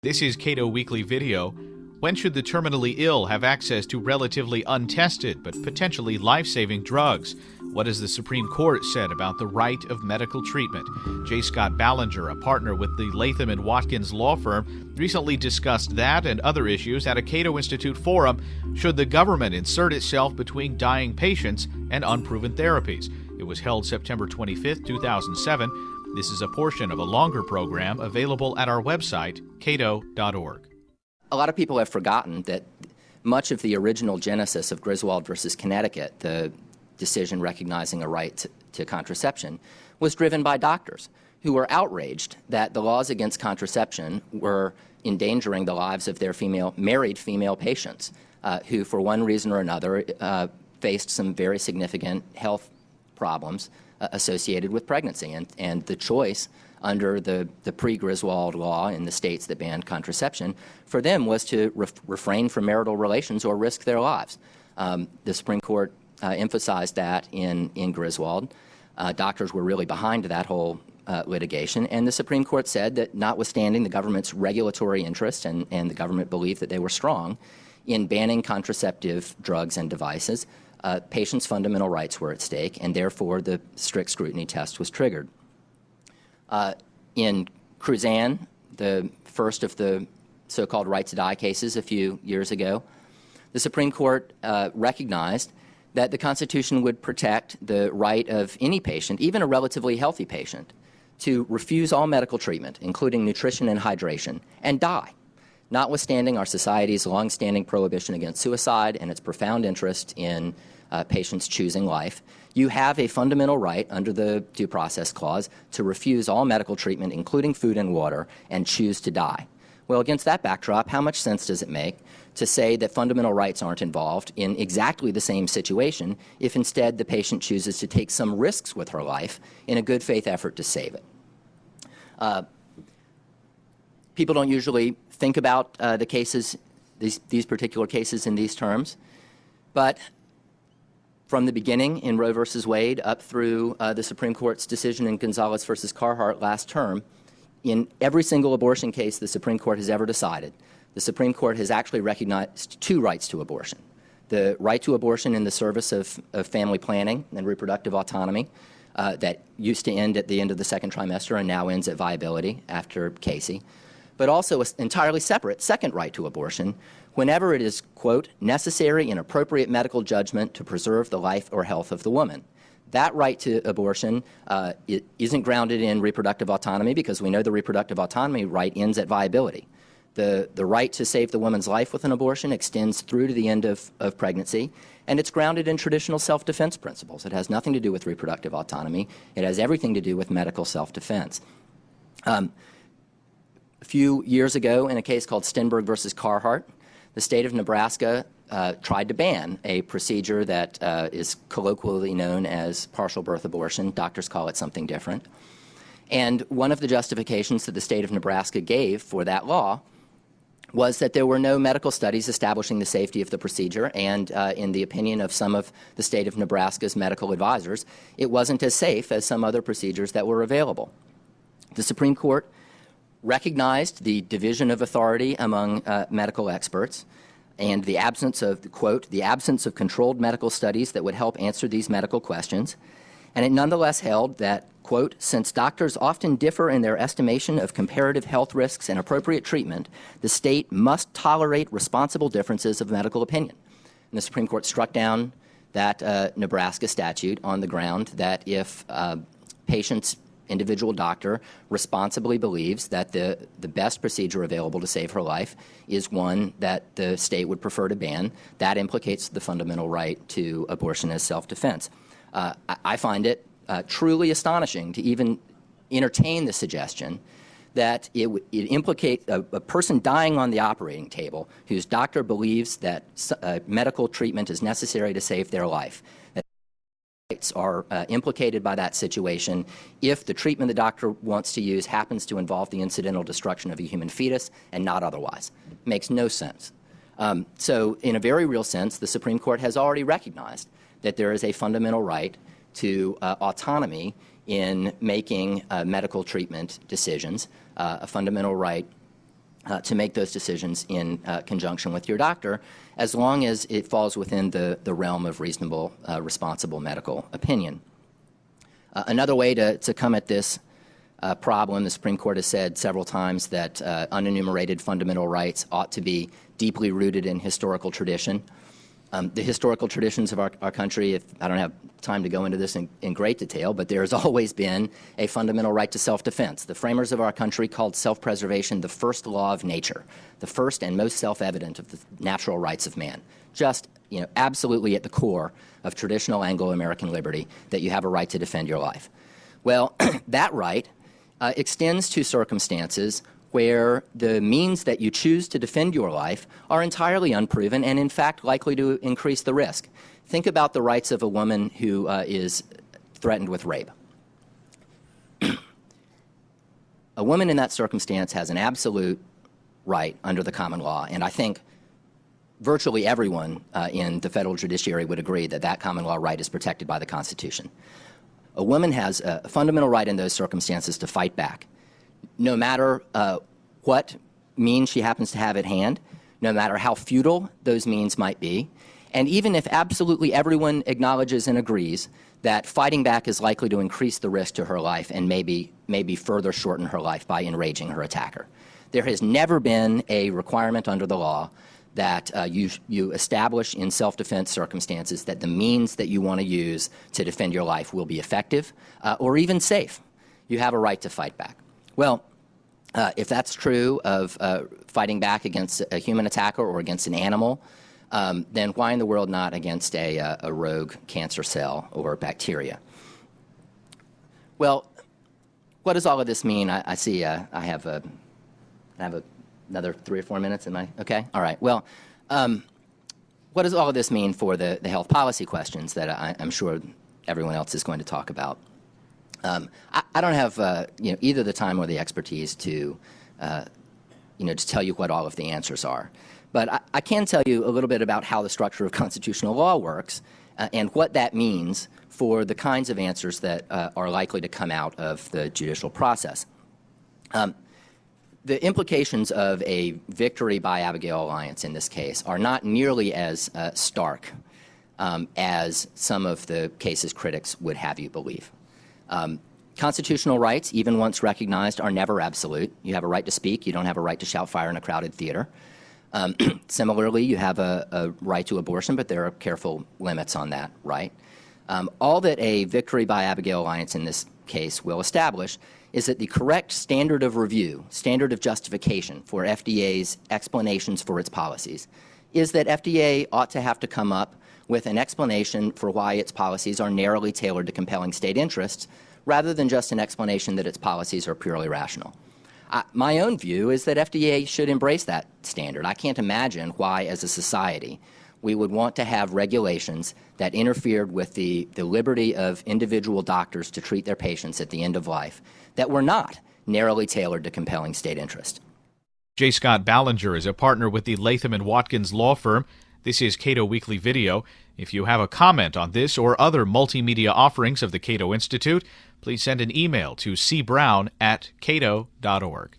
This is Cato Weekly Video. When should the terminally ill have access to relatively untested but potentially life-saving drugs? What has the Supreme Court said about the right of medical treatment? J. Scott Ballenger, a partner with the Latham Watkins law firm, recently discussed that and other issues at a Cato Institute forum. Should the government insert itself between dying patients and unproven therapies? It was held September 25, 2007. This is a portion of a longer program available at our website, cato.org. A lot of people have forgotten that much of the original genesis of Griswold versus Connecticut, the decision recognizing a right to contraception, was driven by doctors who were outraged that the laws against contraception were endangering the lives of their married female patients who, for one reason or another, faced some very significant health problems associated with pregnancy. And the choice under the pre-Griswold law in the states that banned contraception for them was to refrain from marital relations or risk their lives. The Supreme Court emphasized that in Griswold. Doctors were really behind that whole litigation, and the Supreme Court said that notwithstanding the government's regulatory interest, and the government believed that they were strong in banning contraceptive drugs and devices, patients' fundamental rights were at stake, and therefore the strict scrutiny test was triggered. In Cruzan, the first of the so-called right to die cases a few years ago, the Supreme Court recognized that the Constitution would protect the right of any patient, even a relatively healthy patient, to refuse all medical treatment, including nutrition and hydration, and die, notwithstanding our society's longstanding prohibition against suicide and its profound interest in patients choosing life. You have a fundamental right under the Due Process Clause to refuse all medical treatment, including food and water, and choose to die. Well, against that backdrop, how much sense does it make to say that fundamental rights aren't involved in exactly the same situation if instead the patient chooses to take some risks with her life in a good faith effort to save it? People don't usually think about the cases, these particular cases in these terms, but from the beginning in Roe versus Wade up through the Supreme Court's decision in Gonzalez versus Carhart last term, in every single abortion case the Supreme Court has ever decided, the Supreme Court has actually recognized two rights to abortion. The right to abortion in the service of family planning and reproductive autonomy that used to end at the end of the second trimester and now ends at viability after Casey, but also an entirely separate second right to abortion whenever it is, quote, necessary and appropriate medical judgment to preserve the life or health of the woman. That right to abortion it isn't grounded in reproductive autonomy because we know the reproductive autonomy right ends at viability. The right to save the woman's life with an abortion extends through to the end of pregnancy, and it's grounded in traditional self-defense principles. It has nothing to do with reproductive autonomy. It has everything to do with medical self-defense. A few years ago, in a case called Stenberg versus Carhart, the state of Nebraska tried to ban a procedure that is colloquially known as partial birth abortion. Doctors call it something different. And one of the justifications that the state of Nebraska gave for that law was that there were no medical studies establishing the safety of the procedure, and in the opinion of some of the state of Nebraska's medical advisors, it wasn't as safe as some other procedures that were available. The Supreme Court recognized the division of authority among medical experts and the absence of, quote, the absence of controlled medical studies that would help answer these medical questions, and it nonetheless held that, quote, since doctors often differ in their estimation of comparative health risks and appropriate treatment, the state must tolerate responsible differences of medical opinion. And the Supreme Court struck down that Nebraska statute on the ground that if patients' individual doctor responsibly believes that the best procedure available to save her life is one that the state would prefer to ban, that implicates the fundamental right to abortion as self-defense. I find it truly astonishing to even entertain the suggestion that it implicate a person dying on the operating table whose doctor believes that medical treatment is necessary to save their life. Rights are implicated by that situation if the treatment the doctor wants to use happens to involve the incidental destruction of a human fetus and not otherwise. Makes no sense. So in a very real sense, the Supreme Court has already recognized that there is a fundamental right to autonomy in making medical treatment decisions, a fundamental right to make those decisions in conjunction with your doctor, as long as it falls within the realm of reasonable, responsible medical opinion. Another way to come at this problem, the Supreme Court has said several times that unenumerated fundamental rights ought to be deeply rooted in historical tradition. The historical traditions of our country, I don't have time to go into this in great detail, but there has always been a fundamental right to self-defense. The framers of our country called self-preservation the first law of nature, the first and most self-evident of the natural rights of man. Just, absolutely at the core of traditional Anglo-American liberty, that you have a right to defend your life. Well, that right extends to circumstances where the means that you choose to defend your life are entirely unproven and, in fact, likely to increase the risk. Think about the rights of a woman who is threatened with rape. A woman in that circumstance has an absolute right under the common law, and I think virtually everyone in the federal judiciary would agree that that common law right is protected by the Constitution. A woman has a fundamental right in those circumstances to fight back, no matter what means she happens to have at hand, no matter how futile those means might be, and even if absolutely everyone acknowledges and agrees that fighting back is likely to increase the risk to her life and maybe further shorten her life by enraging her attacker. There has never been a requirement under the law that you establish in self-defense circumstances that the means that you want to use to defend your life will be effective or even safe. You have a right to fight back. Well, if that's true of fighting back against a human attacker or against an animal, then why in the world not against a rogue cancer cell or bacteria? Well, what does all of this mean? I see I have another 3 or 4 minutes. Am I okay? All right. Well, what does all of this mean for the health policy questions that I'm sure everyone else is going to talk about? I don't have either the time or the expertise to to tell you what all of the answers are, but I can tell you a little bit about how the structure of constitutional law works and what that means for the kinds of answers that are likely to come out of the judicial process. The implications of a victory by Abigail alliance in this case are not nearly as stark as some of the case's critics would have you believe. Constitutional rights, even once recognized, are never absolute. You have a right to speak. You don't have a right to shout fire in a crowded theater. Similarly, you have a right to abortion, but there are careful limits on that right. All that a victory by Abigail alliance in this case will establish is that the correct standard of review, standard of justification for FDA's explanations for its policies is that FDA ought to have to come up with an explanation for why its policies are narrowly tailored to compelling state interests rather than just an explanation that its policies are purely rational. My own view is that FDA should embrace that standard. I can't imagine why, as a society, we would want to have regulations that interfered with the liberty of individual doctors to treat their patients at the end of life that were not narrowly tailored to compelling state interest. J. Scott Ballenger is a partner with the Latham Watkins law firm. This is Cato Weekly Video. If you have a comment on this or other multimedia offerings of the Cato Institute, please send an email to cbrown@cato.org.